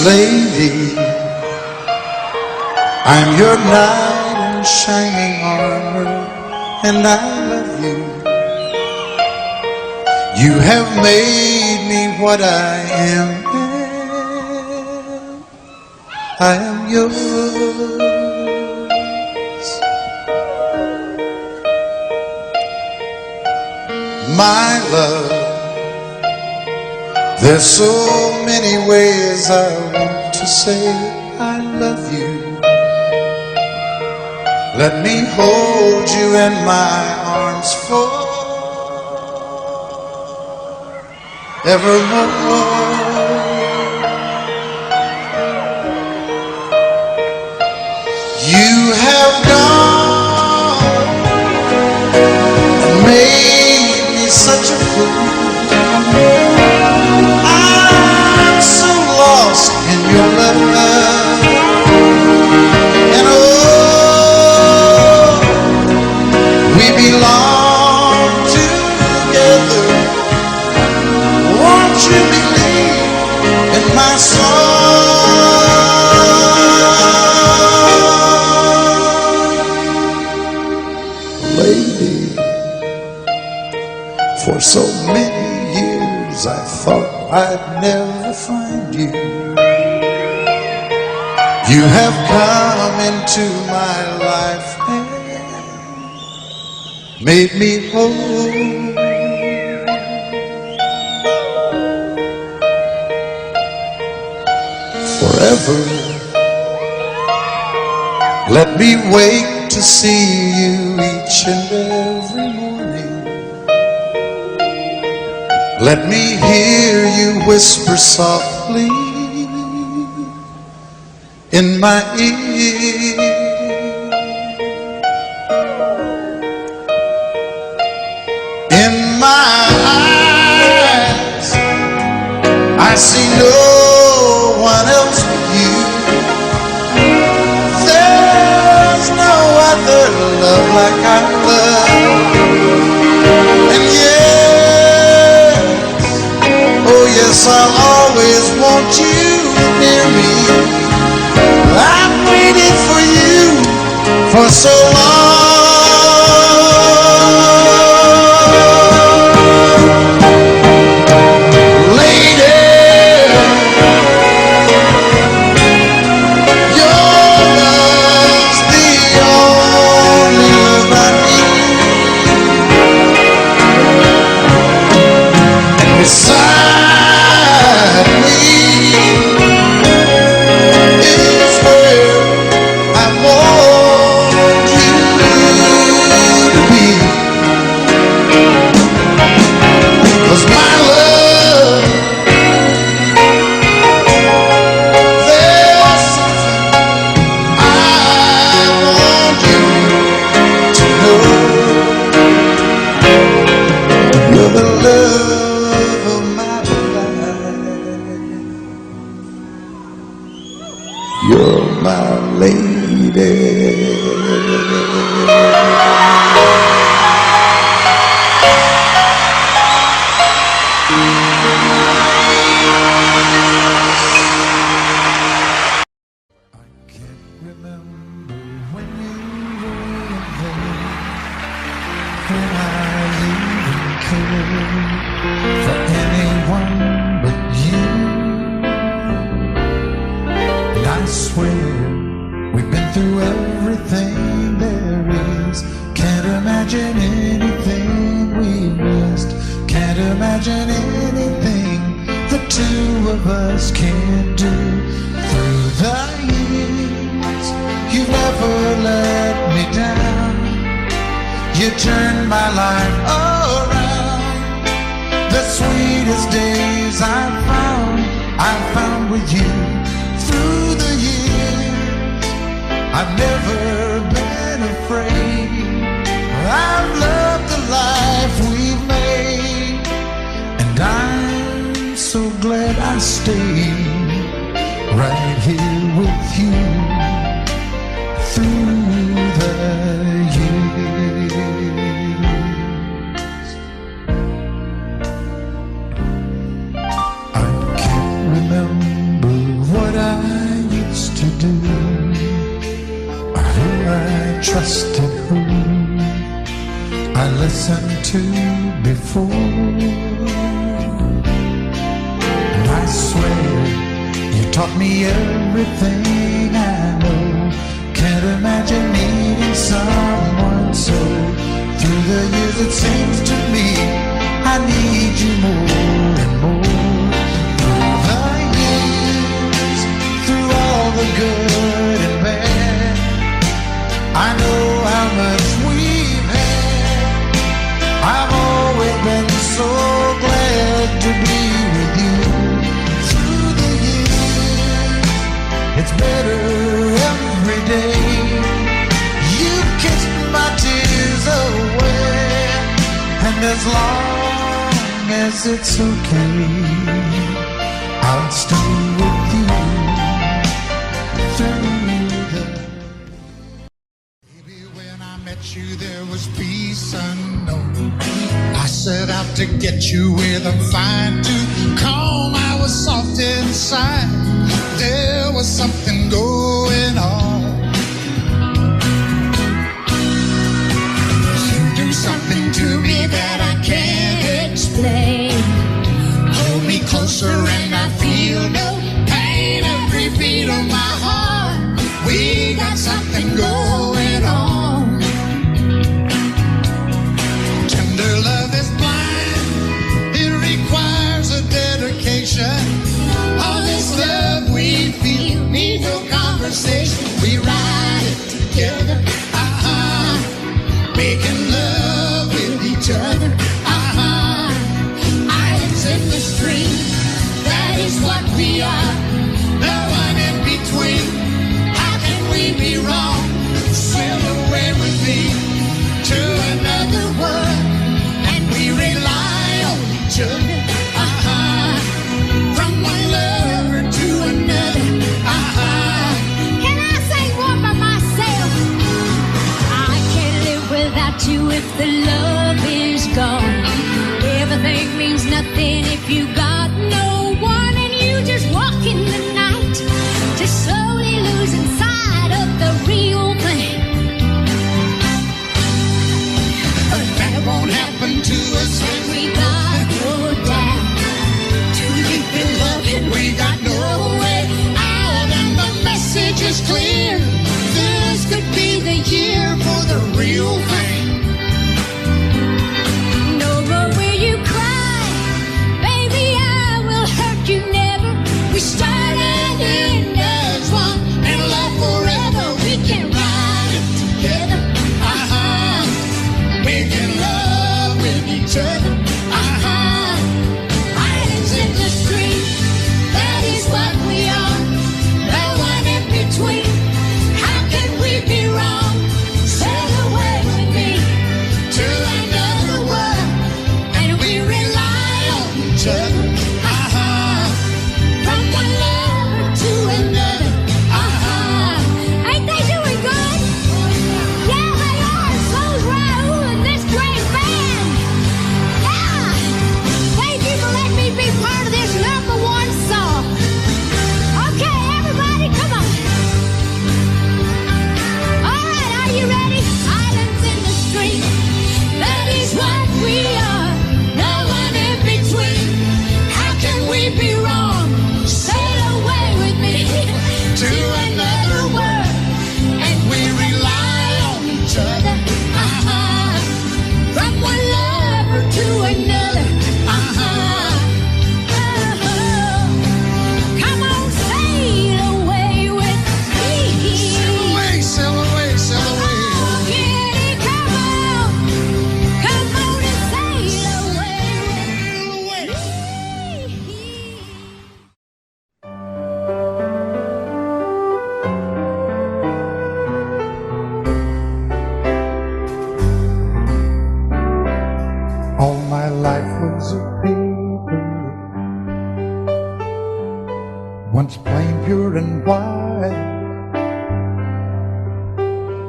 Lady, I'm your knight in shining armor, and I love you. You have made me what I am. I am yours. My love, there's so many ways I want to say I love you. Let me hold you in my arms forevermore. You have gone and made me such a fool. I'm so lost in your love, and oh, we belong together. Won't you believe in my song? Lady, for so many years I thought I'd never find you. You have come into my life and made me whole. Forever, let me wake to see you each and every morning. Let me hear you whisper softly in my ear. In my eyes, I see no one else but you. There's no other love like I love. And yes, I'll always want you near me. I've waited for you for so long. Lady, your love's the only love I need. And beside me is where I want you to be. 'Cause my love, there's something I want you to know. You're the love of my life. You're my lady. I can't remember when you were there, when I even cared for anyone but you. And I swear we've been through everything there is. Can't imagine anything we missed. Can't imagine anything the two of us can't do. Through the years, you've never let me down. You turned my life around. The sweetest days I found with you. Through the years, I've never been afraid. I've loved the life we've made, and I'm so glad I stayed right here with you through the years. I can't remember what I trusted who I listened to before. And I swear you taught me everything I know. Can't imagine needing someone so. Through the years it seems to me I need you more and more. The years, through all the good and bad, I know how much we've had. I've always been so glad to be with you. Through the years, it's better every day. You kissed my tears away, and as long as it's okay, I'll stay with you through the. Baby, when I met you, there was peace unknown. I set out to get you with a fine tooth comb. I was soft inside. There was something going on. Something to me that I can't explain. Hold me closer and I feel no pain. Every beat of my heart, we got something going on. Tender love is blind, it requires a dedication. All this love we feel needs no conversation. We ride it together, making love with each other. Islands in the stream, that is what we are. No one in between. How can we be wrong? Sail away with me to another world, and we rely on each other. From one lover to another. Can I say one by myself? I can't live without you if the love is gone. Everything means nothing if you got no one, and you just walk in the night, just slowly losing sight of the real thing. But that won't happen to us when we got no doubt. Too deep in love and we got no way out, and the message is clear. This could be the year for the real thing. No more will you cry, baby, I will hurt you never. We started in as one, and love forever. We can ride it together, making love with each other. Islands in the stream, that is what we are. No one in between. How can we be wrong? Sail away with me to another world, and we rely on each other. From one lover to another. Ain't they doing good? Yeah, they are. So's Raoul and this great band. Yeah. Thank you for letting me be part of this #1 song. Okay, everybody, come on. All right, are you ready? Islands in the stream, that is what we are. No one in between. How can we be wrong? Sail away with me to another world, and we rely on each other. From one lover to another. Come on, sail away with me. Sail away, sail away, sail away. Oh, kitty, come on. Come on and sail away with me. All my life was a paper, once plain, pure and white,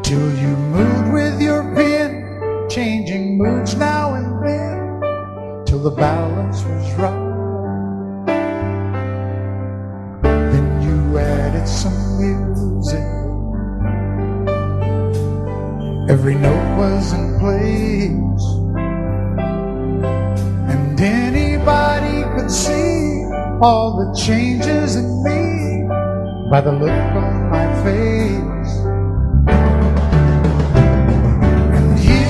till you moved with your pen, changing moods now and then, till the balance was right. Then you added some music Every note was in place, and anybody could see all the changes in me by the look on my face. And you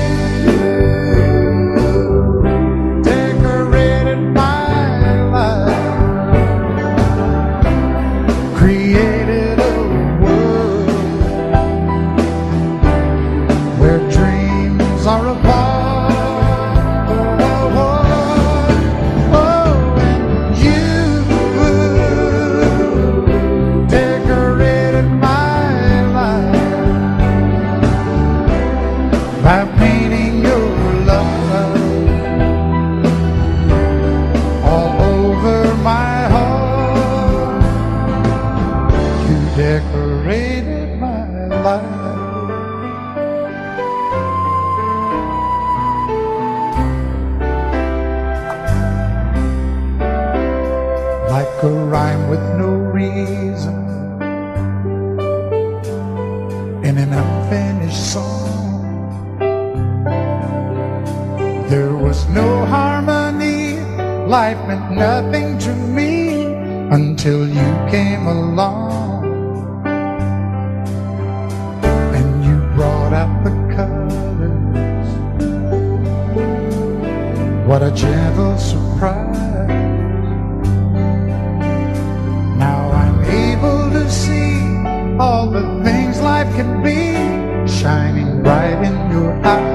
decorated my life, created a world where dreams are apart. By painting your love all over my heart, you decorated my life. Like a rhyme with no reason in an unfinished song. There was no harmony, life meant nothing to me until you came along. And you brought out the colors. What a gentle surprise. Now I'm able to see all the things life can be, shining bright in your eyes.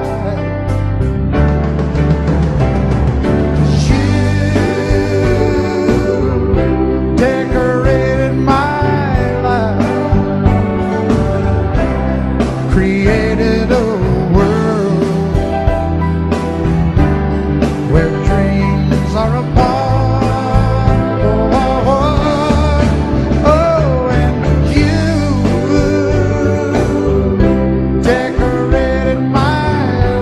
Created a world where dreams are apart. Oh, and you decorated my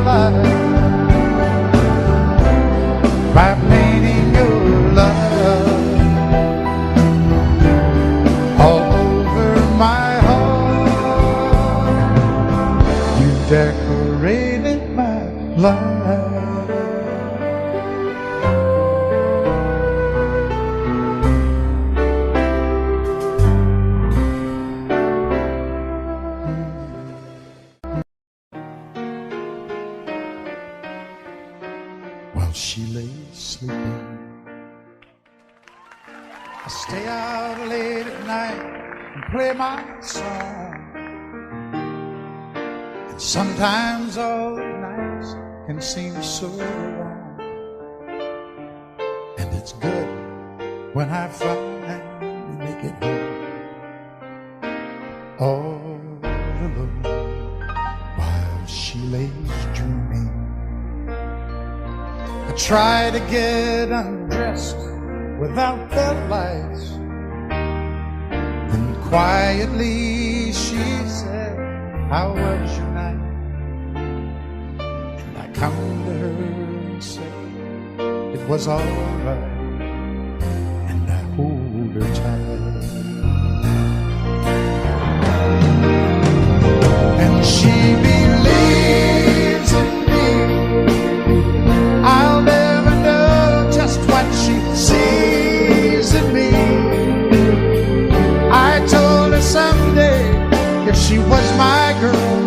life by painting your love all over my heart. Decorated my life. While she lay sleeping, I stay out late at night and play my song. Sometimes all the nights can seem so long, and it's good when I finally make it home, all alone, while she lays dreaming. I try to get undressed without the lights, then quietly she said, "How was your night?" And I come to her and say, "It was all right," and I hold her tight. And she believes in me. I'll never know just what she sees in me. I told her someday, if she was my girl,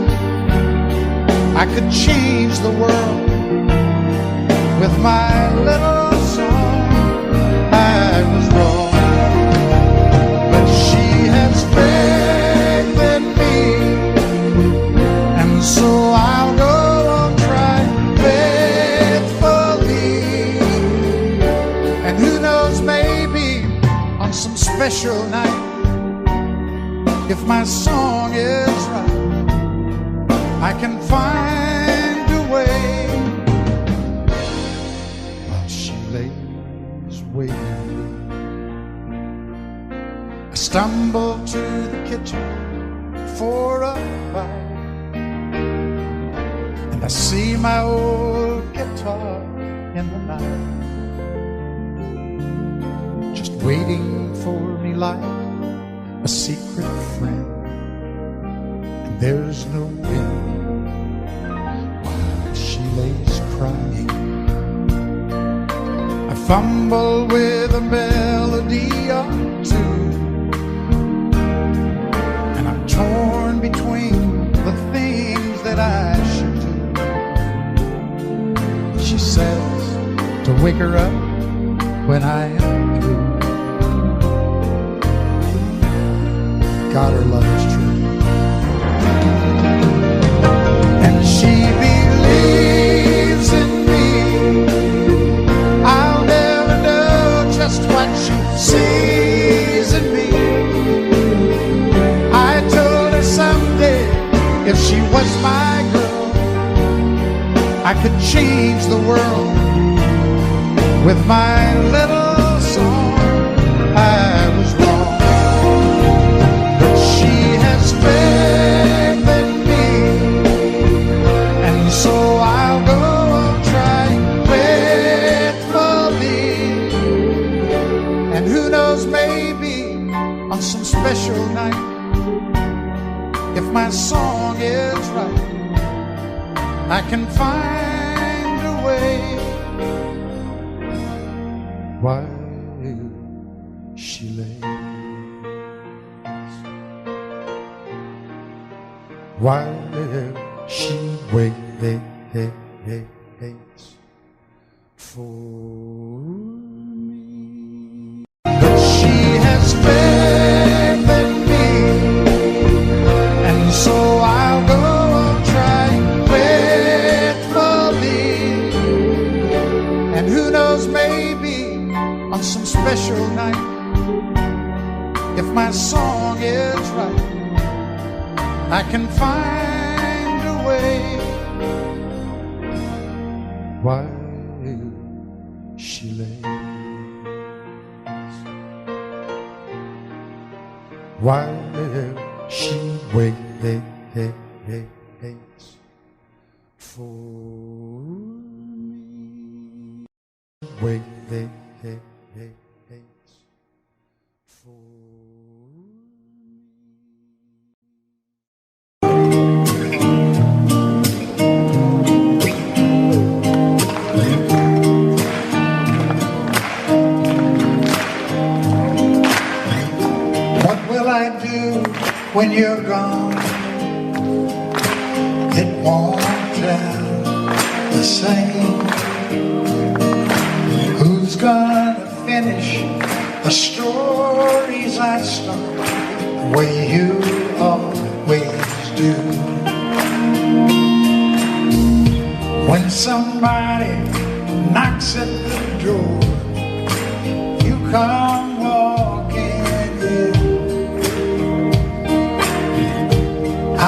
I could change the world with my little song. I was wrong, but she has faith in me, and so I'll go on trying faithfully. And who knows, maybe on some special night, if my song is right, I can find a way. While she lays waiting, I stumble to the kitchen for a bite, and I see my old guitar in the night, just waiting for me like a secret friend. And there's no wind lays crying. I fumble with a melody or two, and I'm torn between the things that I should do. She says to wake her up when I am through. God, her love is true. And she believes in me. I'll never know just what she sees in me. I told her someday if she was my girl, I could change the world with my little song. I was wrong, but she has faith in me, and so I'll go on trying faithfully. And who knows, maybe on some special night, if my song is right, I can find a way. While she lays, while she waits for me. But she has faith in me, and so I'll go on trying faithfully. And who knows, maybe on some special night, if my song is right, I can find a way. While she lays, while she waits for me. Waits for when you're gone? It won't end the same. Who's gonna finish the stories I start the way you always do? When somebody knocks at the door, you come walking in.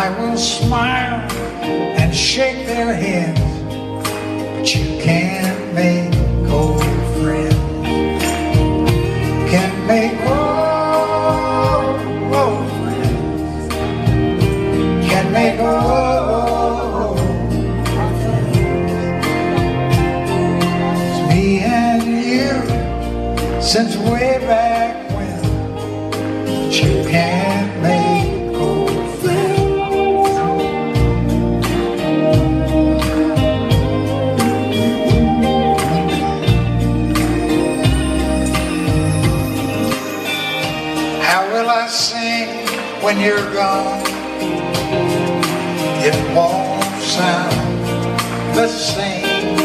I will smile and shake their hands, but you can't make old friends. Can't make old friends. Can't make old friends. It's me and you since way back when, but you can't make old friends. Sing when you're gone, it won't sound the same.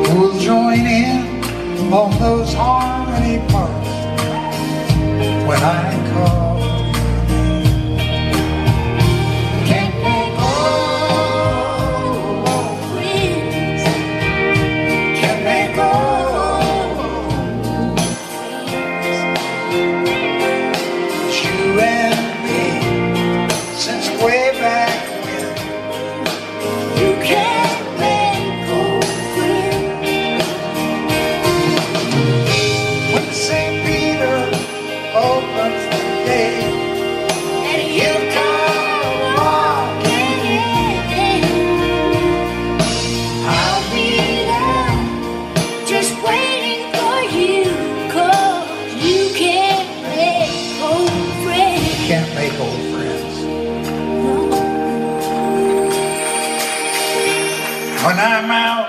Who'll join in on those harmony parts when I call? Can't make old friends. Can't make old. Way back when, you can't make old friends. When St. Peter opens the gate, When I'm out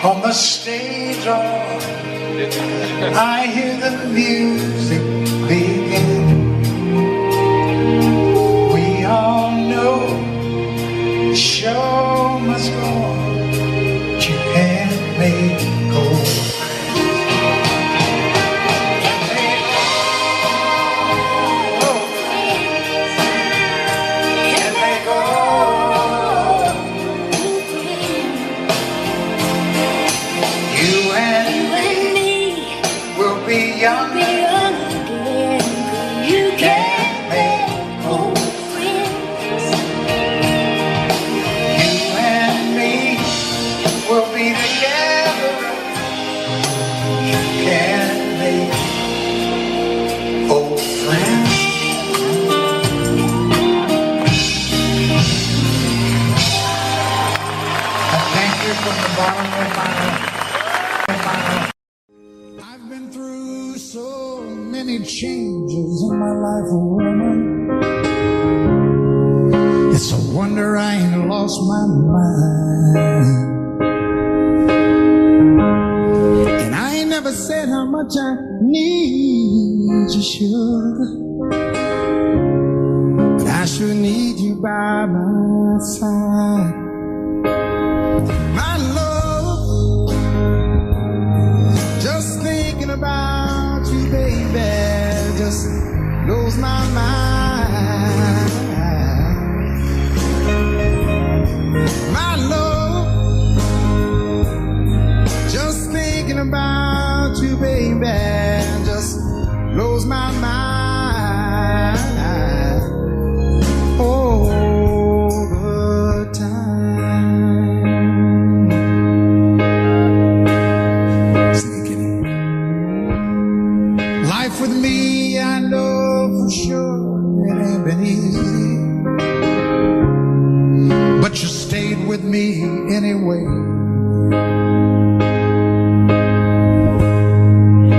on the stage, oh, I hear the music begin. We all know the show must go on, but you can't make old friends. Can they go? You and me will be young again. You can't make old friends. You and me will be together. You can't make old friends. I thank you from the bottom of my heart. I've been through so many changes in my life, woman. It's a wonder I ain't lost my mind. And I ain't never said how much I need you, sugar, but I sure need you by my side. My love, just thinking about you, baby, just blows my mind. My love, just thinking about you, baby, just blows my mind. All the time. Life with me, I know for sure it ain't been easy, but you stayed with me anyway.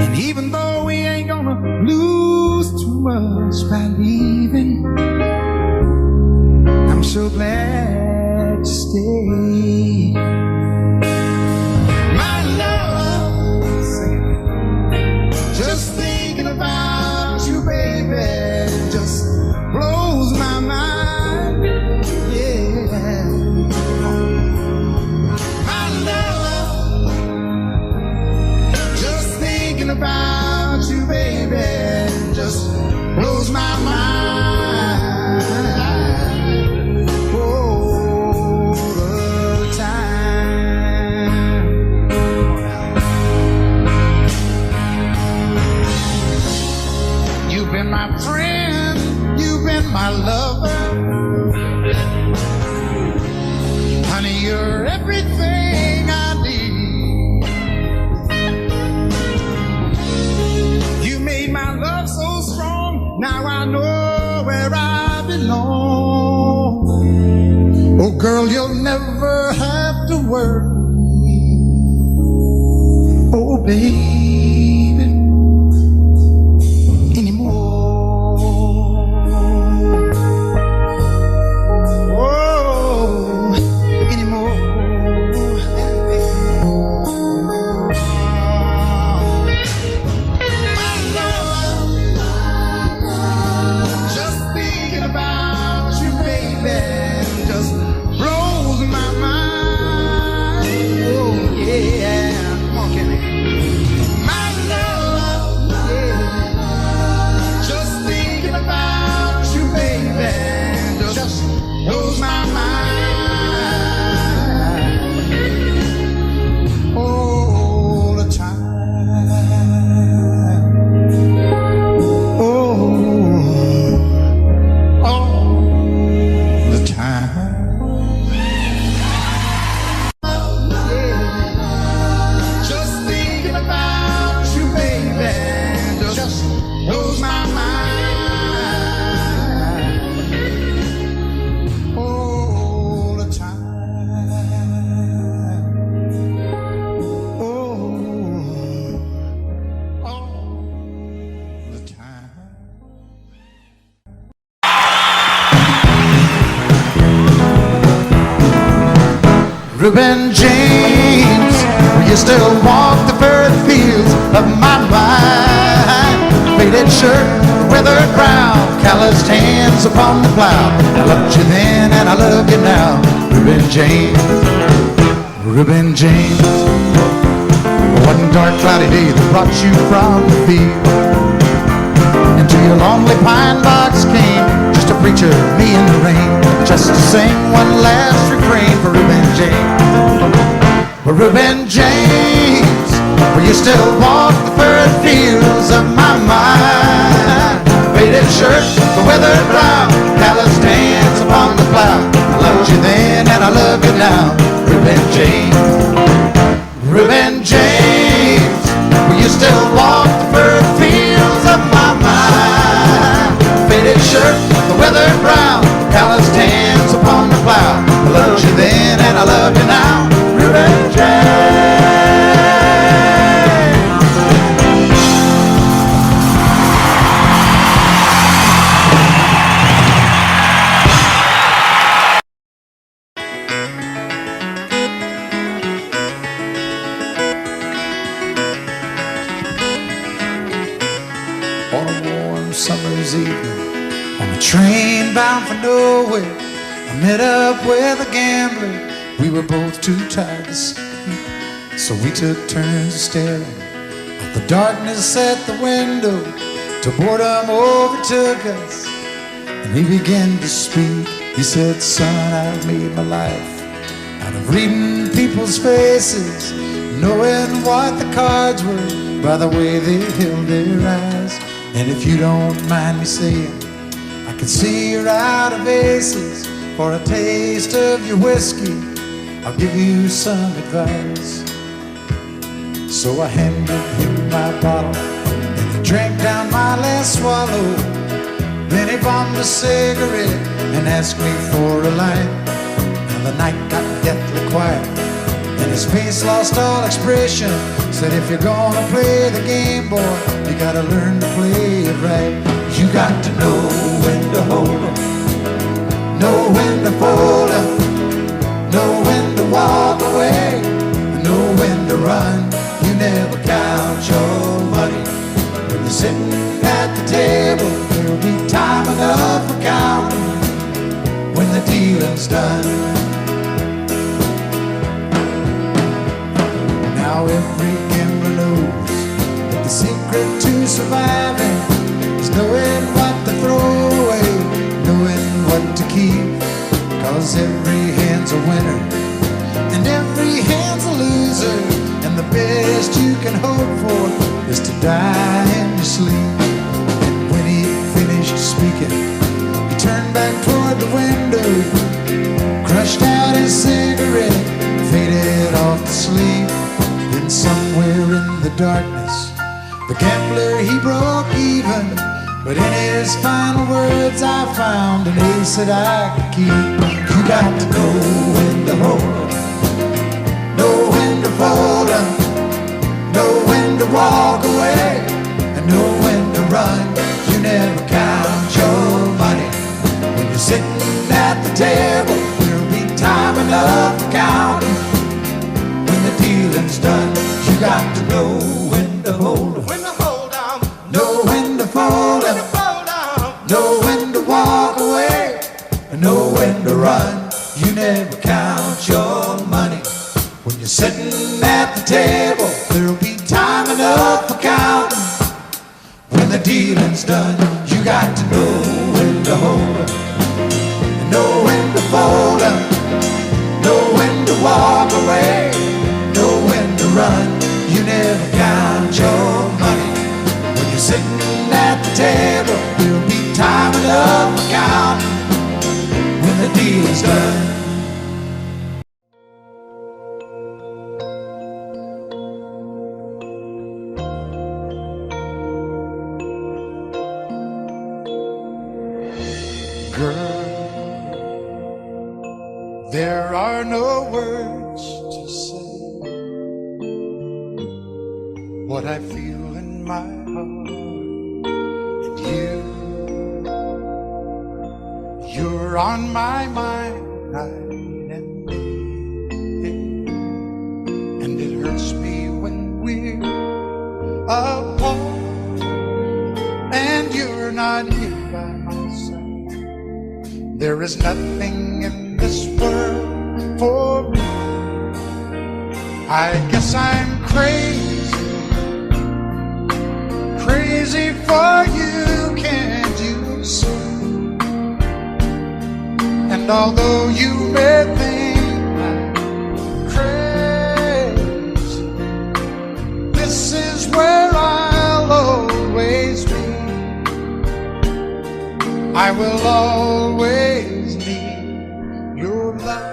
And even though we ain't gonna lose too much by leaving, I'm so glad you stayed. My love, just thinking about you, baby, just blows my mind. Yeah. My love, just thinking about you, baby, just blows my mind. All the time. You've been my friend, you've been my lover. Honey, you're everything I need. You made my love so strong, now I know where I belong. Oh girl, you'll never have to worry. Oh baby, anymore. Oh, anymore. My love, just thinking about you, baby, just blows my mind. Oh yeah, come on, Kenny. Reuben James, will you still walk the furrowed fields of my mind? Faded shirt, weathered brow, calloused hands upon the plow. I loved you then and I love you now. Reuben James, Reuben James. One dark cloudy day that brought you from the field into your lonely pine box came just a preacher, me in the rain, just to sing one last refrain for Reuben James. Reuben James, will you still walk the furrowed fields of my mind? Faded shirt, the weathered brow, calloused hands upon the plow. I loved you then and I love you now. Reuben James, Reuben James, will you still walk the furrowed fields of my mind? Faded shirt, the weathered brow, calloused hands upon the plow. I loved you then and I love you now. Reuben James. On a warm summer's evening, on a train bound for nowhere, I met up with a gambler. We were both too tired to sleep, so we took turns staring at the darkness at the window till boredom overtook us, and he began to speak. He said, son, I've made my life out of reading people's faces, knowing what the cards were by the way they held their eyes. And if you don't mind me saying, I can see you're out of aces. For a taste of your whiskey, I'll give you some advice. So I handed him my bottle, and he drank down my last swallow. Then he bombed a cigarette and asked me for a light. Now the night got deathly quiet, and his face lost all expression. Said, if you're gonna play the game, boy, you gotta learn to play it right. You got to know when to hold 'em, know when to fold 'em, know when to walk away, know when to run. You never count your money when you're sitting at the table. There'll be time enough for counting when the dealing's done. Now every gambler knows that the secret to surviving is knowing what to throw away, knowing what to keep. Cause every hand's a winner and every hand's a loser, and the best you can hope for is to die in your sleep. And when he finished speaking, he turned back toward the window, crushed out his cigarette, faded off to sleep. Then somewhere in the darkness, the gambler, he broke even. But in his final words I found an ace that I could keep. You got to know when to hold 'em, know when to fold 'em, know when to walk away, and know when to run. You never count your money when you're sitting at the table. There'll be time enough for counting when the dealing's done. You got to know when to hold 'em, when to hold 'em, know when to fold 'em, know when to walk away, and know when to run. You never count your money when you're sitting at the table. There'll be time enough for counting when the dealing's done. You got to know when to hold 'em, and know when to fold 'em, know when to walk away, know when to run. You never count your money when you're sitting at the table. There'll be time enough for counting when the deal is done. Girl, there are no words to say what I feel in my heart. And you're on my mind night and day. apart, and you're not here by my side. There is nothing in this world for me. I guess I'm crazy, crazy for you, can't you see? And although you may think I'm crazy, this is where I'll always be. I will always need your love.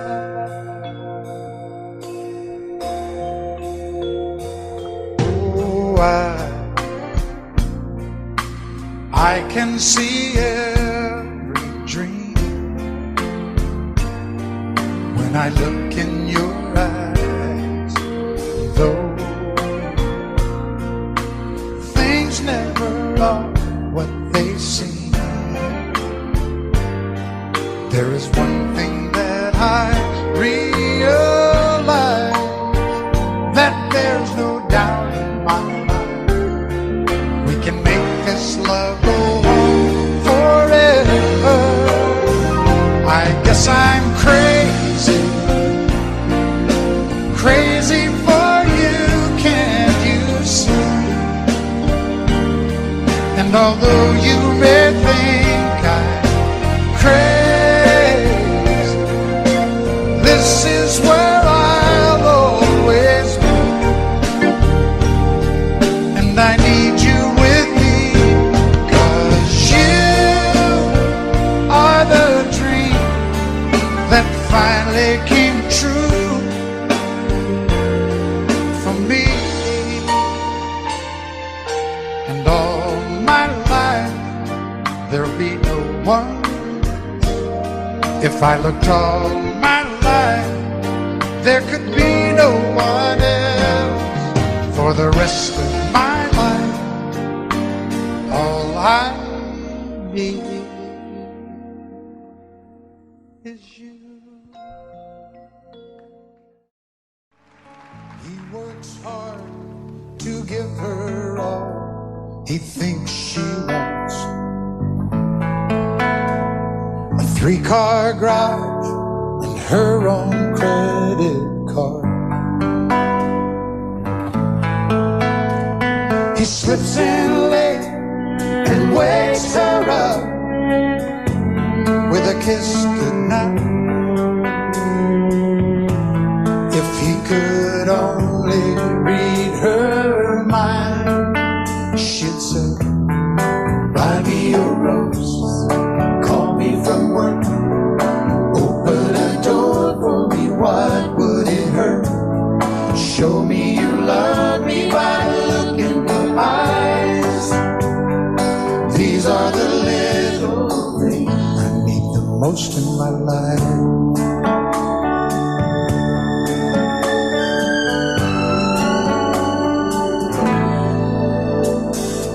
Oh, I can see every dream when I look in your eyes, though things never are what they seem. There is one thing that I realize, that there's no doubt in my mind. We can make this love go on forever. I guess I'm crazy, crazy for you, can't you see? And although you may think I'm crazy, this is where I'll always be. And I need you with me, 'cause you are the dream that finally came true for me. And all my life there'll be no one. If I looked all my life, there could be no one else. For the rest of my life, all I need is you. He works hard to give her all he thinks she wants. A 3-car garage and her own credit card. He slips in late and wakes her up with a kiss goodnight. If he could only read her mind, she'd say, buy me a rose, call me from work, open a door for me, what would it hurt? Show me you love me by the look in your eyes. These are the little things I need the most in my life.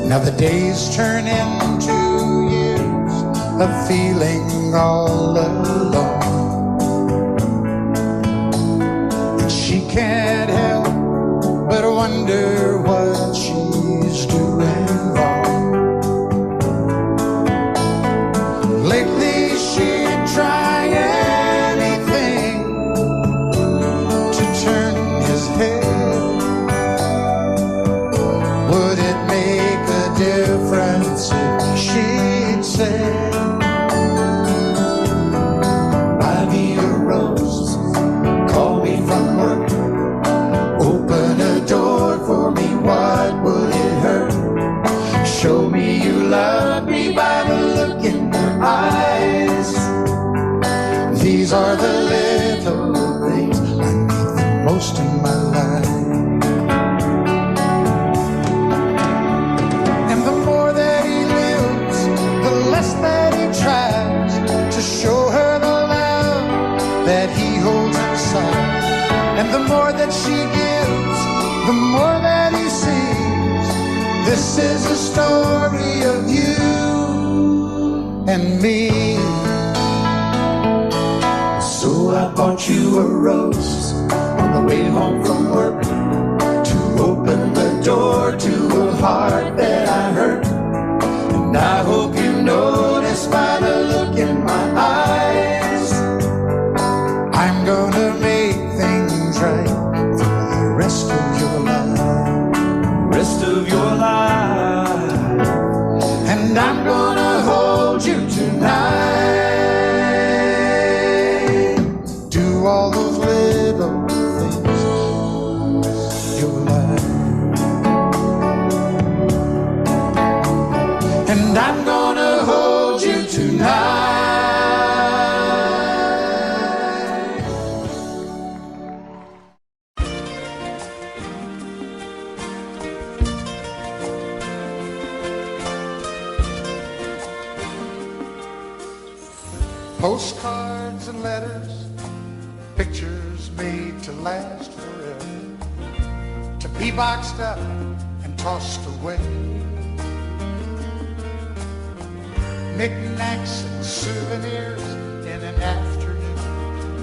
Now the days turn into years of feeling all alone, and she can't help but wonder what she's doing wrong. Lately she'd try anything to turn his head. Would it make a difference if she'd say, buy me a rose, call me from work, open a door for me, what would it hurt? Show me you love me by the look in your eyes. These are the little things I need the most in my life. And the more that he lives, the less that he tries to show her the love that he holds inside. And the more that she gives, the more that he sees. This is a story of you and me. So I bought you a rose on the way home from work, to open the door to a part that I hurt. And I hope you notice by the look in my eyes, I'm gonna make things right for the rest of your life. Rest of your life. And I'm gonna hold you tonight. Do all those little things your life. And I'm gonna hold you tonight. Postcards and letters, pictures made to last forever, to be boxed up and tossed away. Knickknacks and souvenirs in an afternoon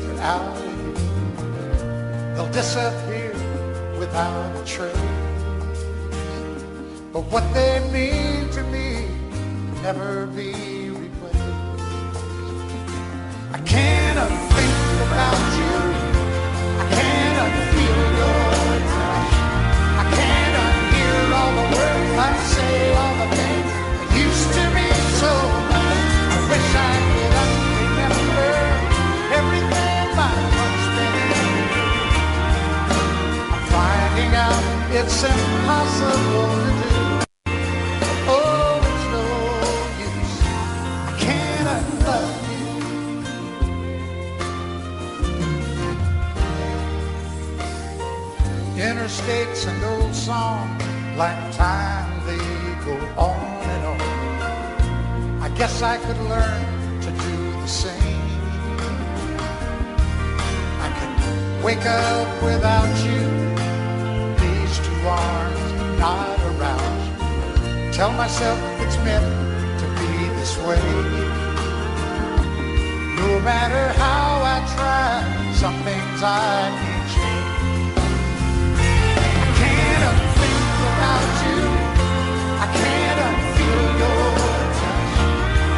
for hours. They'll disappear without a trace, but what they mean to me will never be replaced. I cannot think about you, I cannot feel your touch, I cannot hear all the words I say, all the things that used to mean so much. I wish I could remember everything my heart's been. I'm finding out it's impossible to do. Oh, it's no use, I cannot love you. Interstates and old songs, like time they go on and on. I guess I could learn to do the same. I could wake up without you, these two arms not around you. Tell myself it's meant to be this way. No matter how I try, some things I can't change. Without you, I can't unfeel your touch.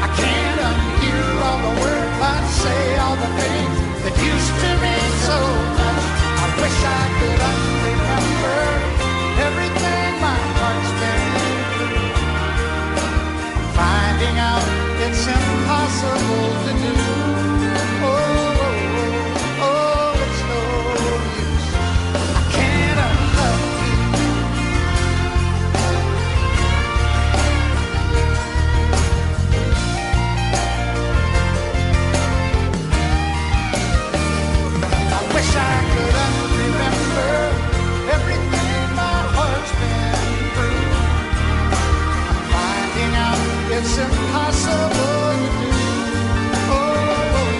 I can't unhear all the words I say, all the things that used to mean so much. I wish I could remember everything my heart's been through. Finding out it's impossible to do. Oh, oh, oh, it's no use. I can't unlove you. I could remember everything my heart's been through. I'm finding out it's impossible to do. Oh, oh,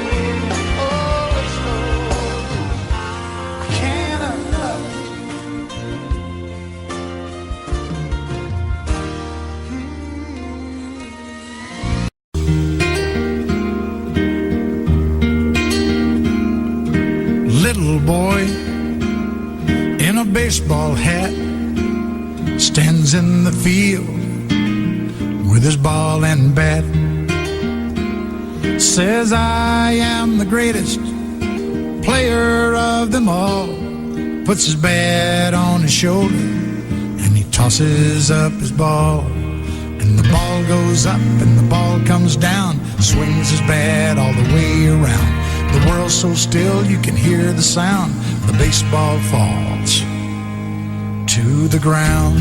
oh, it's no use. I cannot love you. Little boy in a baseball hat stands in the field with his ball and bat. Says, I am the greatest player of them all. Puts his bat on his shoulder and he tosses up his ball. And the ball goes up and the ball comes down, swings his bat all the way around. The world's so still you can hear the sound. The baseball falls to the ground.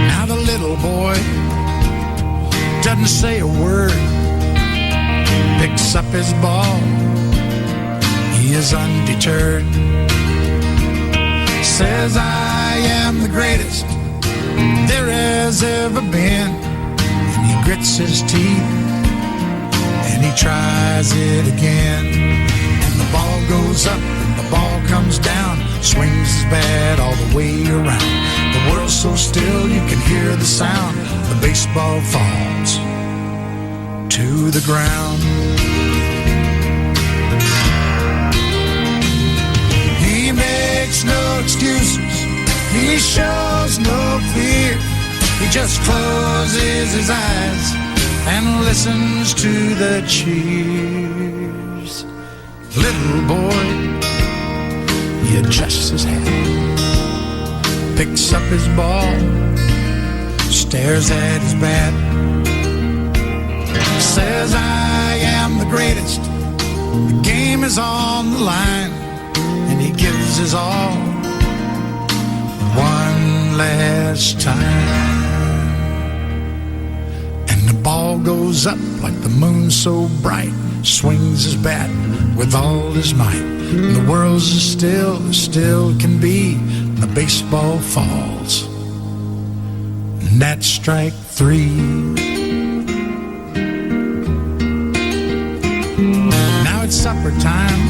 Now the little boy doesn't say a word, picks up his ball, he is undeterred. Says, I am the greatest there has ever been. And he grits his teeth and he tries it again. And the ball goes up and the ball comes down, swings his bat all the way around. The world's so still you can hear the sound. The baseball falls to the ground. He makes no He shows no fear. He just closes his eyes and listens to the cheers. Little boy, he adjusts his hat, picks up his ball, stares at his bat, says, I am the greatest, the game is on the line, and he gives his all one last time. And the ball goes up like the moon so bright, swings his bat with all his might, and the world's as still can be, and the baseball falls, and that's strike three. Now it's supper time,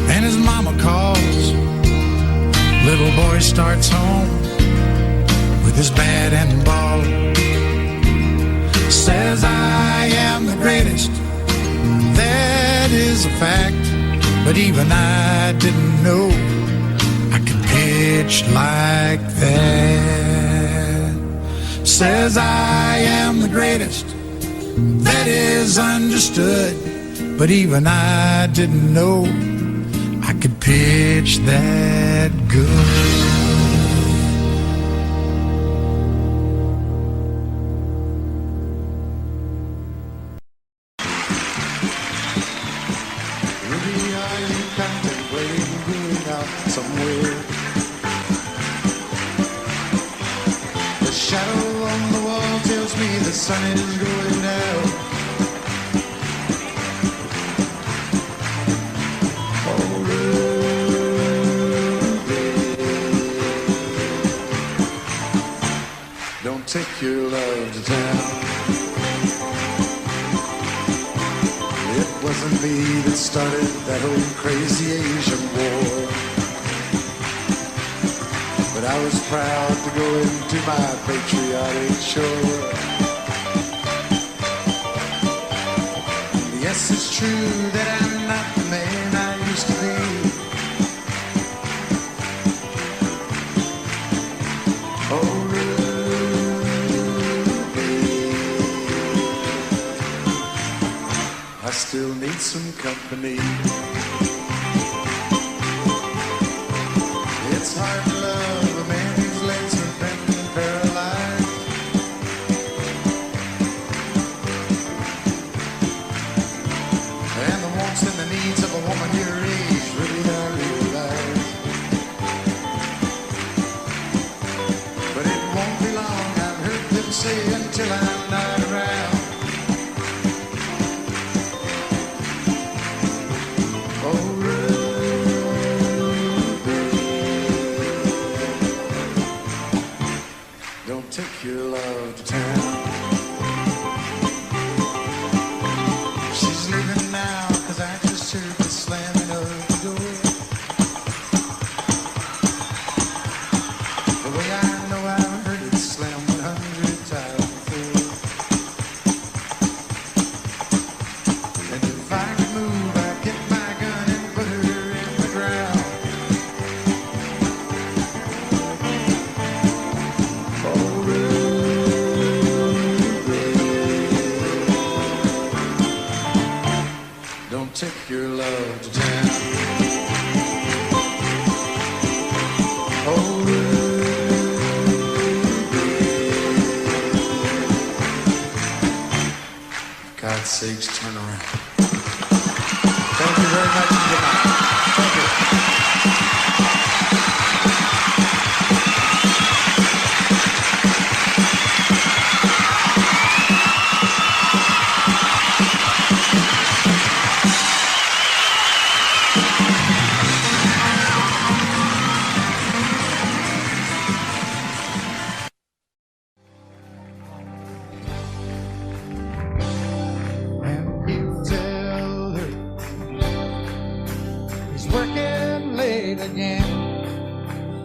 and his mama calls. Little boy starts home with his bat and ball, says, I am the greatest, that is a fact, but even I didn't know I could pitch like that. Says, I am the greatest, that is understood, but even I didn't know I could pitch that good. Somewhere, the shadow on the wall tells me the sun is going down. Oh, Ruby, don't take your love to town. It wasn't me that started that old crazy Asian war, but I was proud to go into my patriotic shore. Yes, it's true that I'm not the man I used to be. Oh, Ruby, I still need some company. It's hard to love a man whose legs are bent and paralyzed. And the wants and the needs of a woman your age really don't realize. But it won't be long, I've heard them say, until I'm not around. Oh, take your love to town. She's leaving now, 'cause I just heard the slamming of the door. The way I know I've heard it slam 100 times before. And if I could move, I'd get my gun and put her in the ground. Don't take your love to town. Oh, Ruby, for God's sakes, turn around. Thank you very much and good night. Thank you.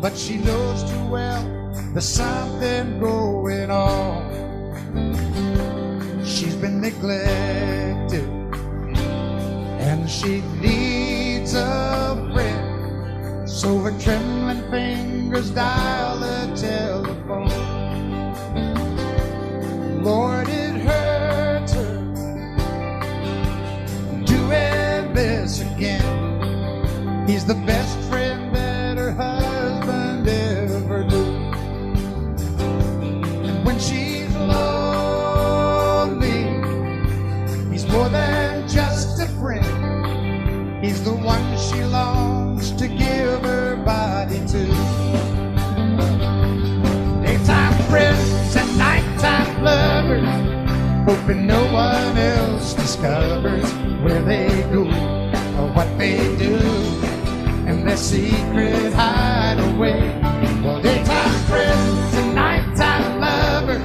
But she knows too well there's something going on. She's been neglected and she needs a friend. So her trembling fingers dial the telephone. Lord, it hurts her doing this again. He's the best friend that her husband ever knew. And when she's lonely, he's more than just a friend. He's the one she longs to give her body to. Daytime friends and nighttime lovers, hoping no one else discovers where they go or what they do and their secret hideaway. Well, daytime friends and nighttime lovers,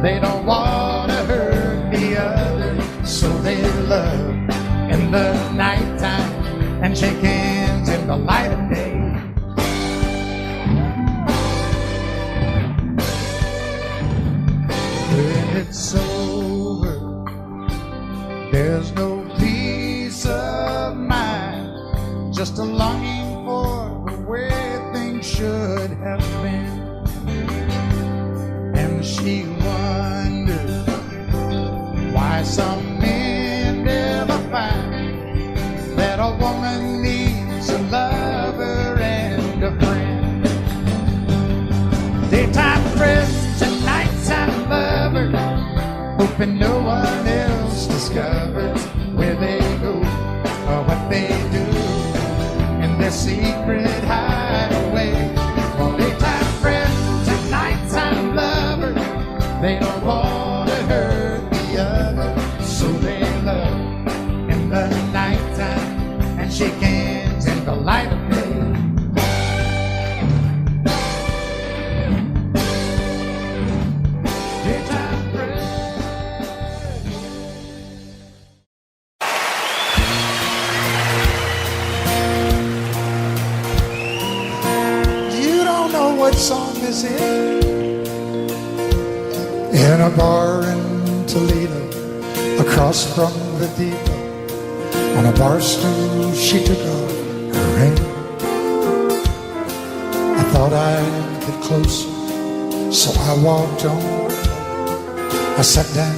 they don't want to hurt the other, so they love in the nighttime and shake hands in the light of day. When it's over, there's no peace of mind, just a longing for the way things should have been. And she wonders why some men never find that a woman needs a lover and a friend. Daytime friends and nighttime lovers, hoping no one else discovers where they go or what they do in their secret hideaway. Well, daytime friends and nighttime lovers, they don't want to hurt the other, so they love in the nighttime and shake hands in the light of day. Daytime friends. You don't know what song this is? In a bar in Toledo, across from the depot, on a bar stool she took off her ring. I thought I'd get closer, so I walked on. I sat down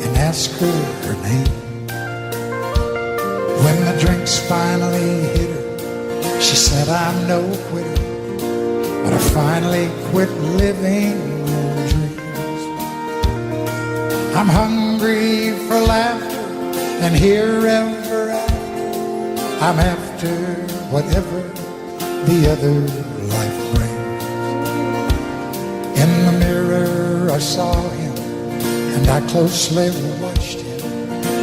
and asked her name. When the drinks finally hit her, she said, I'm no quitter, but I finally quit living on dreams. I'm hungry for laughter, and here ever after, I'm after whatever the other life brings. In the mirror I saw him, and I closely watched him.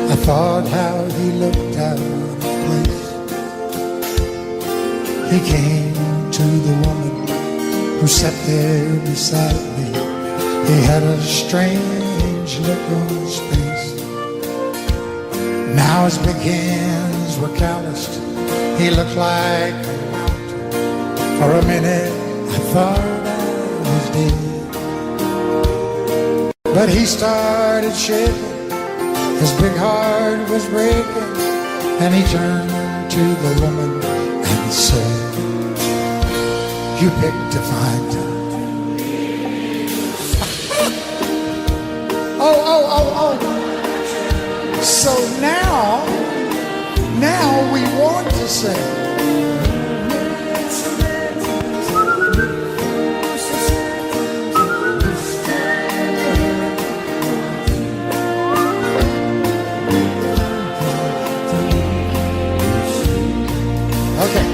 I thought how he looked out of place. He came to the woman who sat there beside me. He had a strange look on his face. Now his big hands were calloused. He looked like a mountain. For a minute I thought I was dead. But he started shaking, his big heart was breaking, and he turned to the woman and said, you picked a fine time. Oh. So now we want to sing. Okay.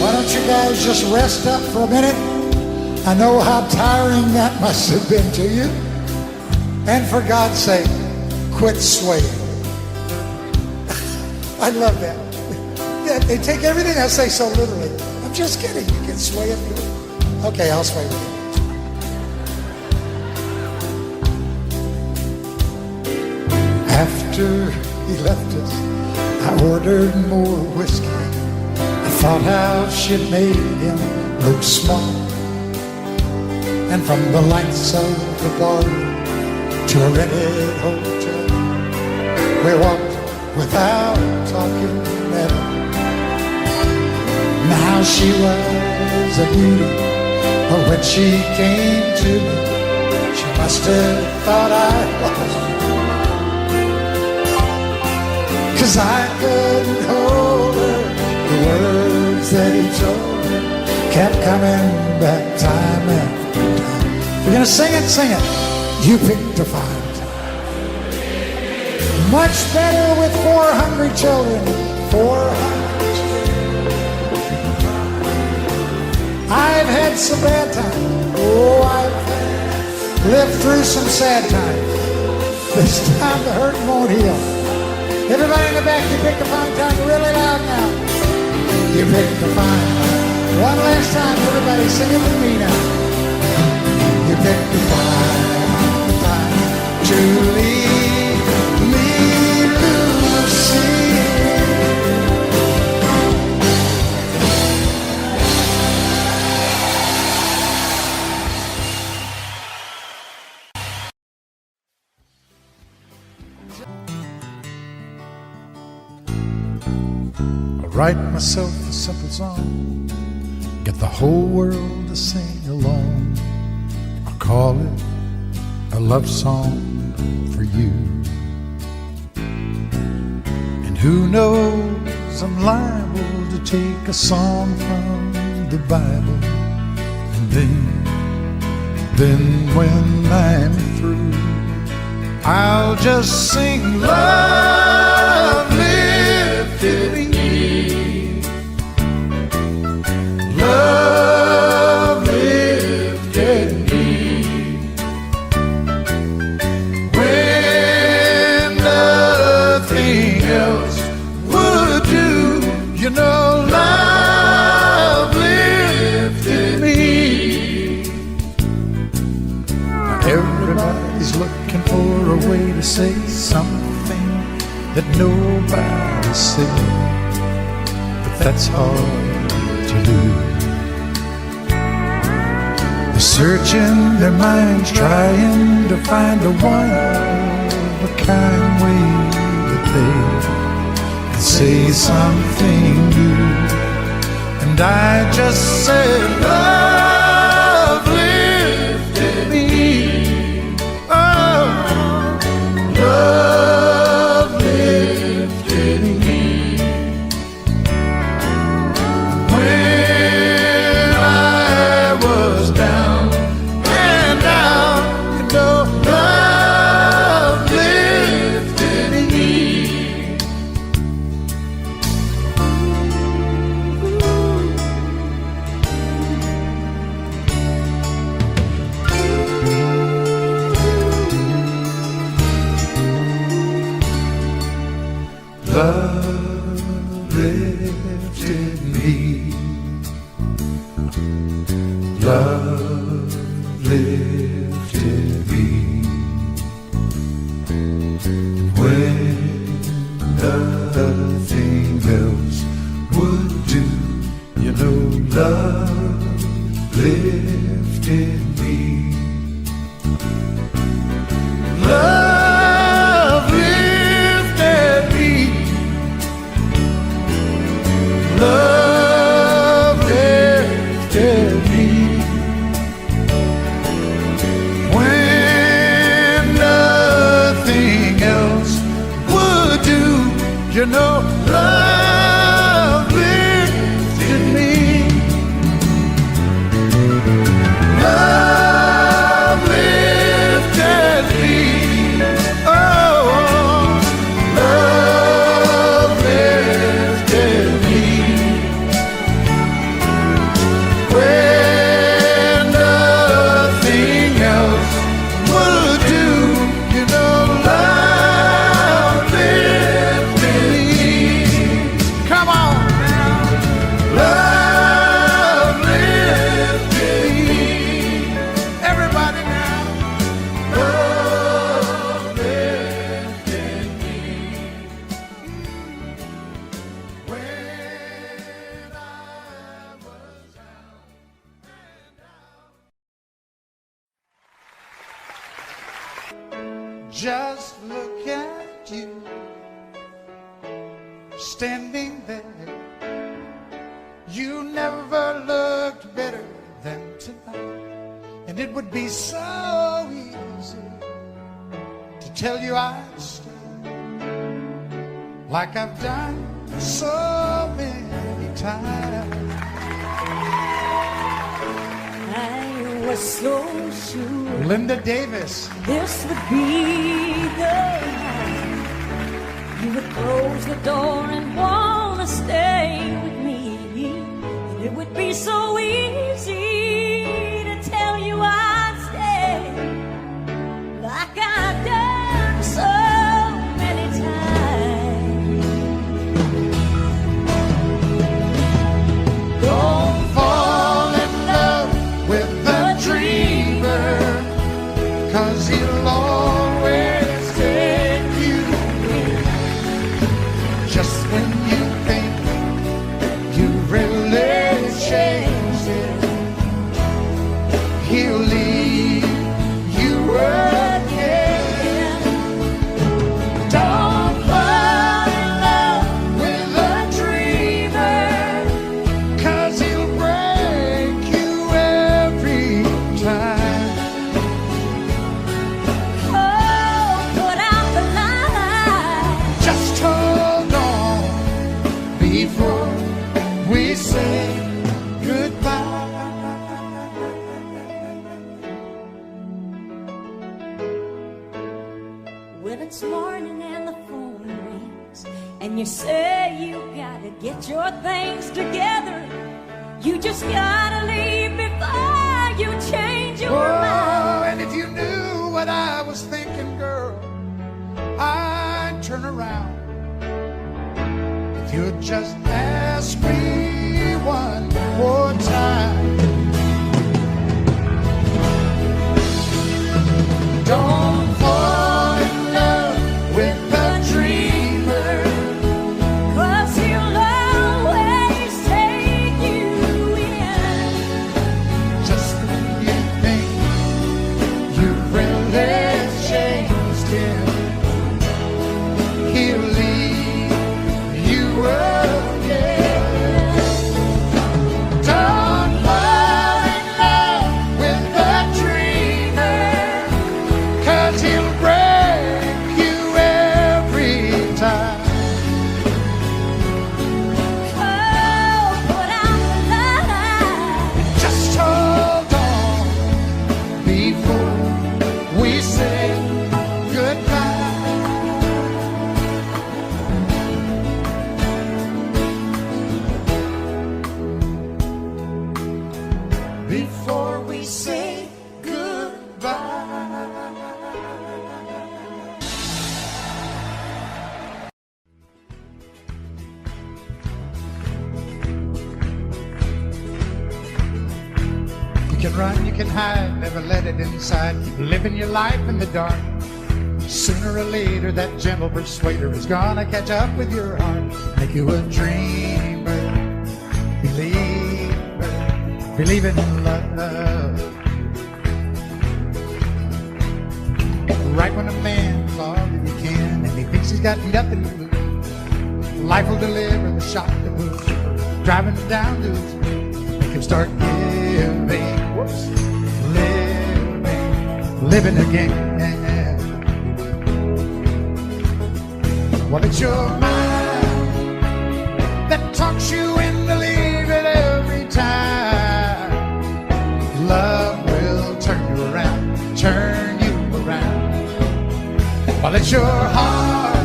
Why don't you guys just rest up for a minute? I know how tiring that must have been to you. And for God's sake, quit swaying. I love that. Yeah, they take everything I say so literally. I'm just kidding. You can sway if you want. Okay, I'll sway with you. After he left us, I ordered more whiskey. I thought how she'd made him look small. And from the lights of the bar to a rented hotel, we walked without talking at all. Now she was a beauty, but when she came to me, she must have thought I was. 'Cause I couldn't hold her. The words that he told her kept coming back time after time. We're gonna sing it, sing it. You picked a fine time. Much better with 4 hungry children. 4 hungry children. I've had some bad times. Oh, I've lived through some sad times. This time the hurt won't heal. Everybody in the back, you picked a fine time really loud now. You picked a fine time. One last time, everybody, sing it with me now. You picked a fine time to leave me, Lucy. I write myself a simple song, get the whole world to sing along. I call it a love song for you. And who knows, I'm liable to take a song from the Bible, and then when I'm through, I'll just sing love lifted me. Love lifted me when nothing else would do. You know, love lifted me. Everybody's looking for a way to say something that nobody said, but that's hard to do. Searching their minds, trying to find a one-of-a-kind way that they can say something new. And I just said, love lifted me. Oh, love lifted me. When I was down, love lifted me. Love lifted me. When nothing else would do, you know, love lifted me. Love lifted me. Love lifted me. When nothing else would do, you know, love lifted me. Love lifted me. Oh, love lifted me. When nothing else would do, you know, love lifted me. Come on now. Love lifted me. Everybody now. Love lifted me. When I was down and out. Just look at you, standing there. You never looked better than tonight. And it would be so easy to tell you I'd stay, like I've done so many times. I was so sure Linda Davis. this would be the night you would close the door and wanna stay with me. And it would be so easy to tell you I'd stay, like I've done so many times. Don't fall in love with the dreamer, 'cause he'll always take you in. Just when you think you've really changed it, he'll leave you again. Don't fall in love with a dreamer, 'cause he'll break you every time. Oh, put out the light. Just hold on before we say goodbye. When it's morning and the phone rings and you say you gotta get your things together, you just gotta leave before you change your mind. Oh, and if you knew what I was thinking, girl, I'd turn around. If you'd just ask me one more time. Don't fall in love with the dreamer, 'Cause he'll always take you in. just when you think you've really changed him, he'll leave you again. Don't fall in love with the dreamer, 'cause he'll break you every time. Oh, put out the light. Just hold on before we say goodbye. Before we say goodbye. You can run, you can hide, never let it inside. Keep living your life in the dark. Sooner or later, that gentle persuader is gonna catch up with your heart. Make you a dreamer, believer, believing in love. Right when a man's all that he can and he thinks he's got nothing to lose, life will deliver the shock that moves, driving him down to his knees. Make him start giving, living again. Well, it's your mind that talks you into leaving every time. Love will turn you around, turn you around. Well, it's your heart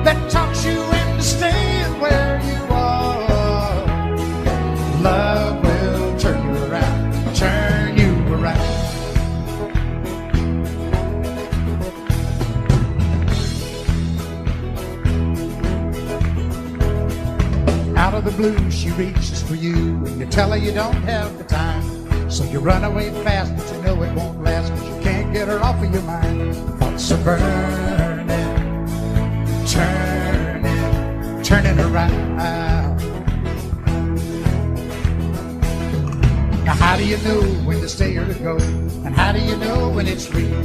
that talks you into staying where you are. Love will turn you around, turn you around. Out of the blue, she reaches for you, and you tell her you don't have the time. So you run away fast, but you know it won't last, 'cause you can't get her off of your mind. Thoughts are burning, turning around. Now how do you know when to stay or to go? And how do you know when it's real?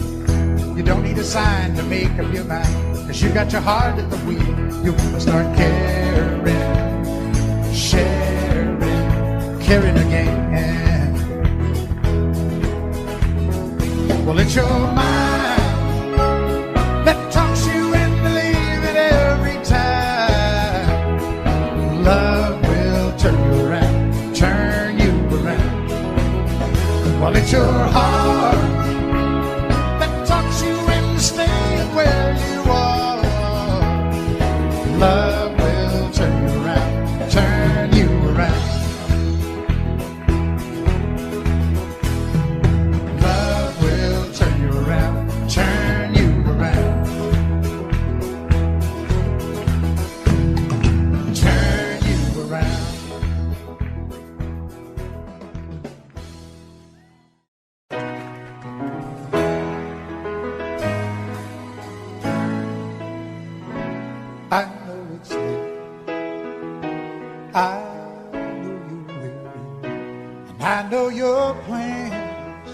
You don't need a sign to make up your mind, 'cause you got your heart at the wheel. You want to start caring, sharing. caring again. Well, it's your mind that talks you and believe it every time. Love will turn you around, turn you around. Well, it's your heart that talks you into staying where you are. Love will turn you around, turn you around. Love will turn you around, turn you around. Turn you around. I know it's late. I know you're weary. And I know your plans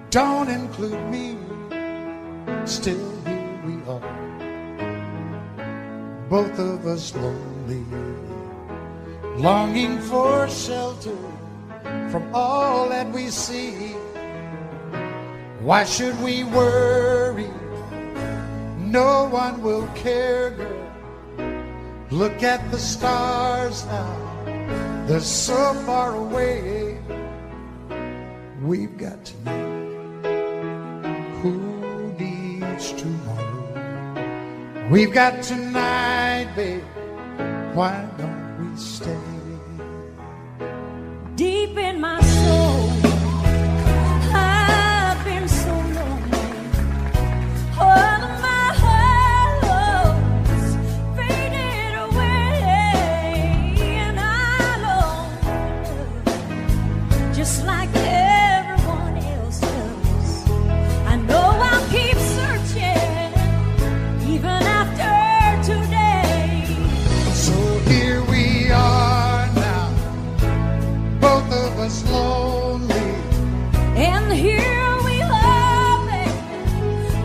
don't include me. Still here we are, both of us lonely, longing for shelter from all that we see. Why should we worry? No one will care, girl. Look at the stars now, they're so far away. We've got tonight, who needs tomorrow? We've got tonight, babe, why don't we stay? Deep in my soul, I've been so lonely. All of my hopes faded away, and I long just like everyone else does. I know I'll keep searching even after today. So here we are now, both of us lonely. And here we are, baby.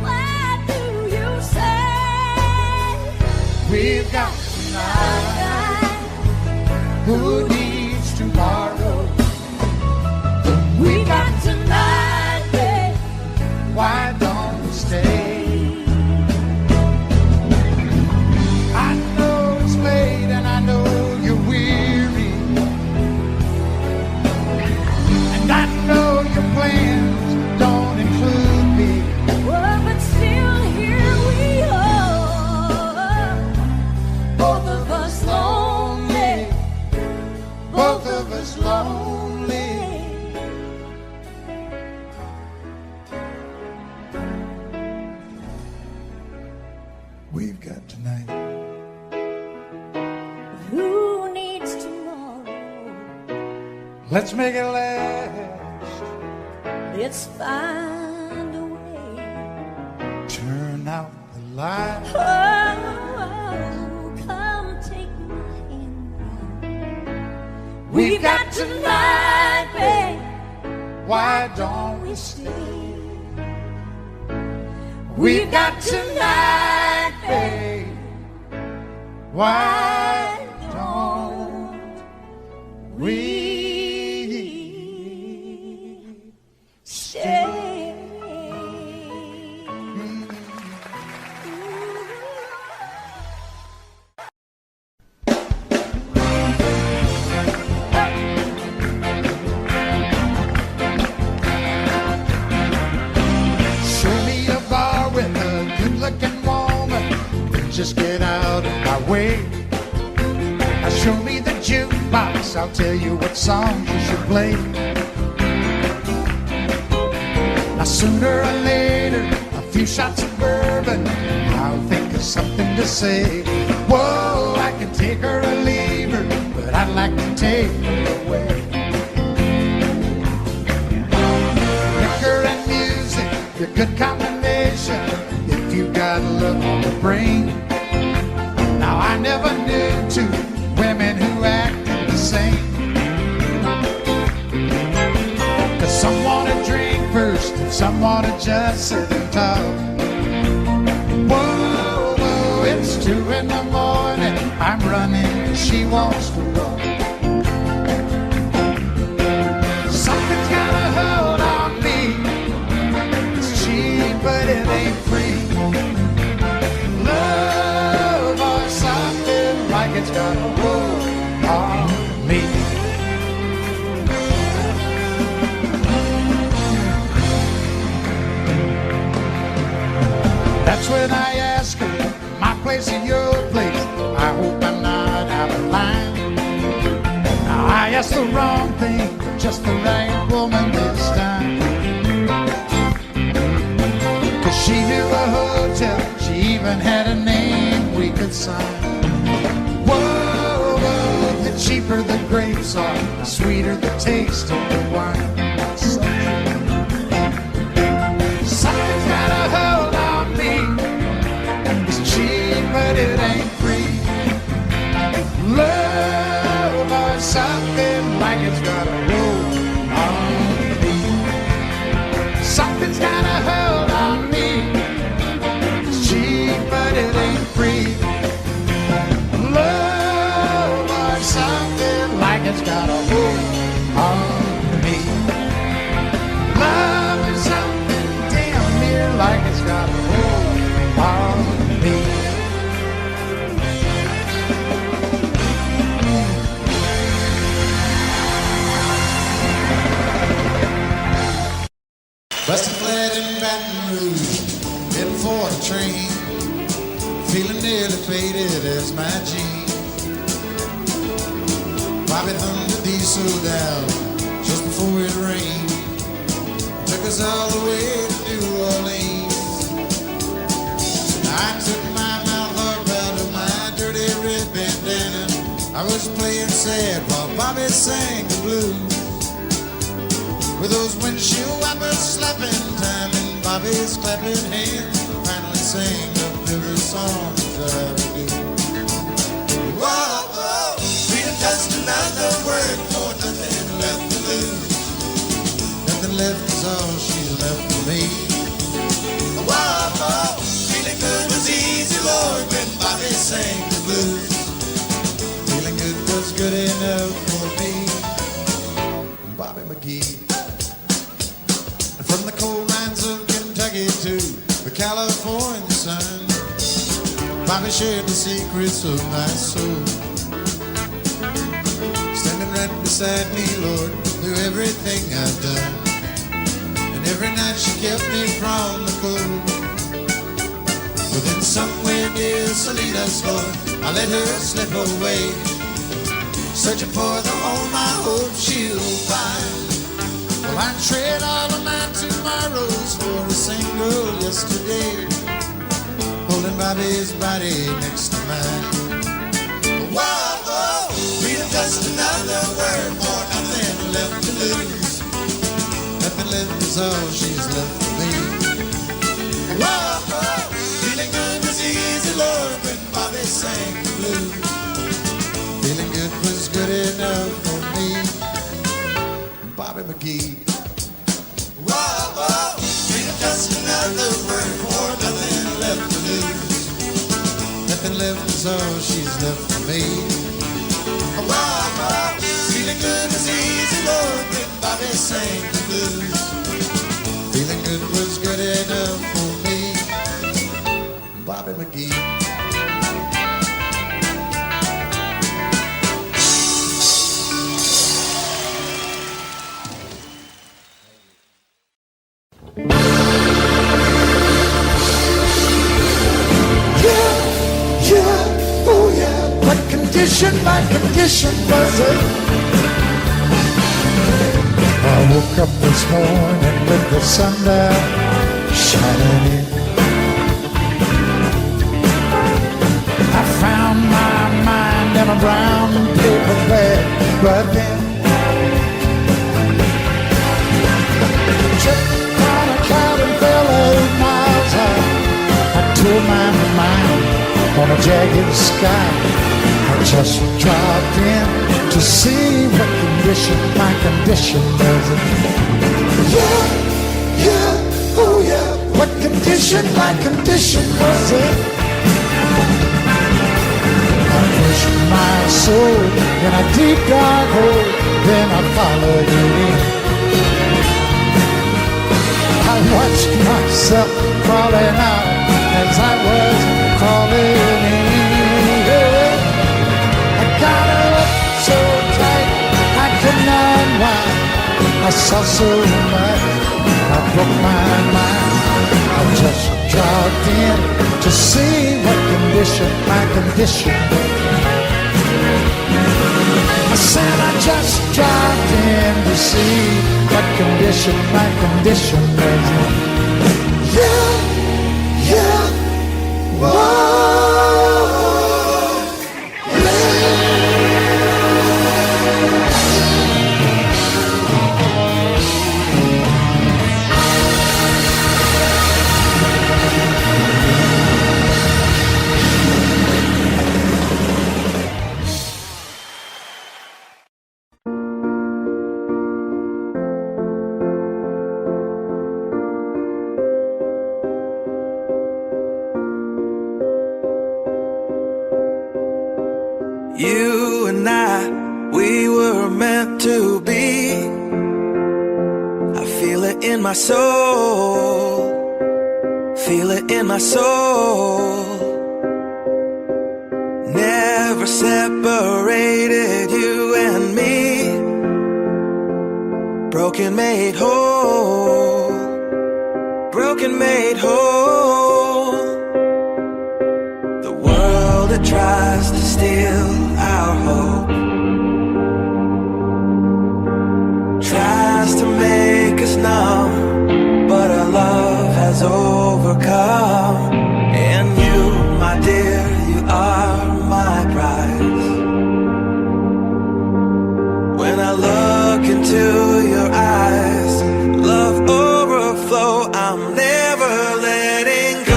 What do you say? We've got tonight, who needs tomorrow? We got tonight, babe. Why don't we stay? I know it's late and I know you're weary, and I know your plans don't include me. Oh, but still here we are, both of us lonely, Both of us lonely. We've got tonight. Who needs tomorrow? Let's make it last. Let's find a way. Turn out the light. Oh, come take my hand now. We've got tonight, babe. Why don't we stay? We've got tonight, babe. Why don't we stay? Show me a bar with a good-looking woman, just get out of my way. Now show me the jukebox, I'll tell you what songs you should play. Now sooner or later, a few shots of bourbon, I'll think of something to say. Whoa, I can take her or leave her, but I'd like to take her away. Liquor and music, a good combination, if you got love on the brain. Now I never knew two women who acted the same. 'Cause some wanna drink first and some wanna just sit and talk. Whoa, whoa, it's 2 in the morning, I'm running, she wants to rock. asked the wrong thing, just the right woman this time. 'Cause she knew a hotel, she even had a name we could sign. Whoa, whoa, the cheaper the grapes are, the sweeter the taste of the wine. Something's got a hold on me. It's cheap, but it ain't free. Love or something like it's got a hold on me. Something's got a hold on me. It's cheap, but it ain't free. Love or something like it's got a hold on me. Love is something damn near like it's got a hold on me. Busted flat in Baton Rouge, heading for the train, feeling nearly faded as my jeans. Bobby thumbed the diesel down just before it rained, took us all the way to New Orleans. I took my mouth harp out of my dirty red bandana. I was playing sad while Bobby sang the blues. With those windshield wipers slapping time in Bobby's clapping hands, finally sang the favorite songs that I do. Whoa, whoa, freedom, just another word for nothing left to lose. Nothing left is all she's left for me. Whoa, whoa, feeling good was easy, Lord, when Bobby sang the blues. Feeling good was good enough for me. Bobby McGee. From the coal mines of Kentucky to the California sun, Bobby shared the secrets of my soul. Standing right beside me, Lord, through everything I've done. And every night she kept me from the cold. But then somewhere near Salinas, Lord, I let her slip away, searching for the home I hope she'll find. Well, I'd trade all of my tomorrows for a single yesterday, holding Bobby's body next to mine. Whoa, whoa, freedom, just another word for nothing left to lose. Nothing left is all she's left for me. Whoa, whoa, feeling good was easy, Lord, when Bobby sang the blues. Feeling good was good enough for me. Bobby McGee. Whoa, whoa, freedom, just another word for nothing left to lose. Nothing left is all she's left for me. Whoa, whoa, feeling good was easy, Lord, when Bobby sang the blues. Feeling good was good enough for me. Bobby McGee. My condition was it. I woke up this morning with the sun down shining in. I found my mind in a brown paper bag, but then tripped on a cloud and fell 8 miles high. I tore my mind on a jagged sky. I just dropped in to see what condition my condition was in. Yeah, yeah, oh yeah, what condition my condition was in. I pushed my soul in a deep dark hole, then I followed it in. I watched myself crawling out as I was crawling in. Got up so tight I could not unwind. I saw so much, I broke my mind. I just dropped in to see what condition my condition was. I said I just dropped in to see what condition my condition was in. Whoa. You and I, we were meant to be. I feel it in my soul, feel it in my soul. Never separated, you and me. Broken made whole, broken made whole. The world that tries to steal our hope tries to make us numb, but our love has overcome. And you, my dear, you are my prize. When I look into your eyes, love overflow, I'm never letting go.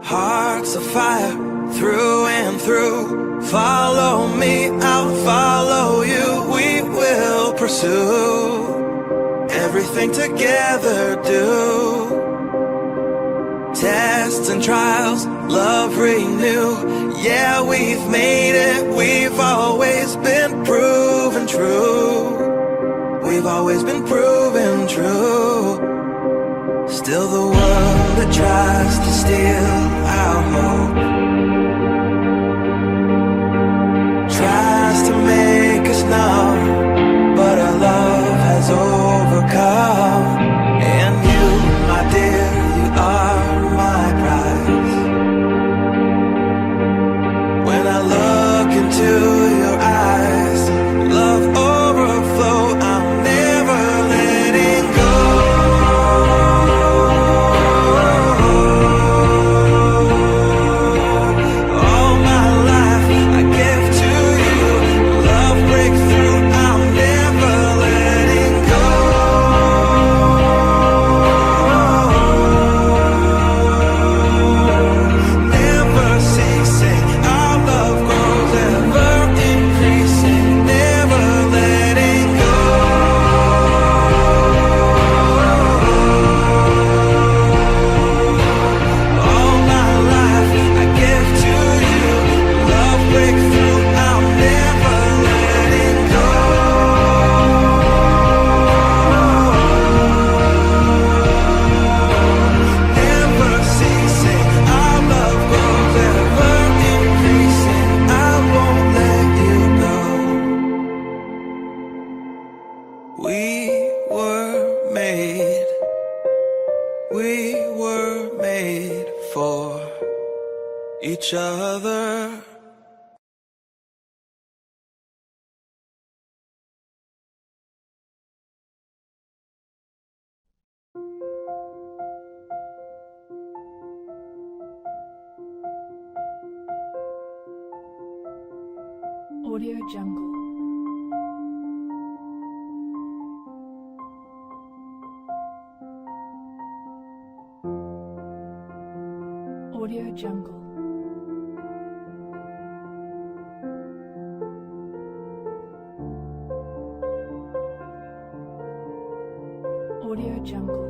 Hearts of fire through and through. Follow me, I'll follow you. We will pursue everything together, do tests and trials, love renew. Yeah, we've made it, we've always been proven true. We've always been proven true. Still the world that tries to steal our hope tries to make us numb, but our love has overcome. And you, my dear, you are my prize. When I look into your eyes, love overflow, I'm never letting go. We were made for each other. Audio Jungle. Audio Jungle. Audio Jungle.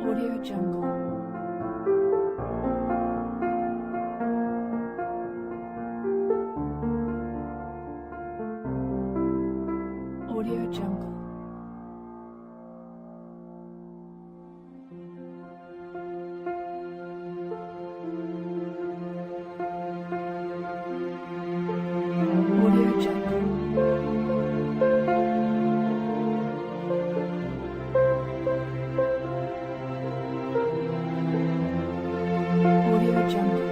Audio Jungle. Jungle.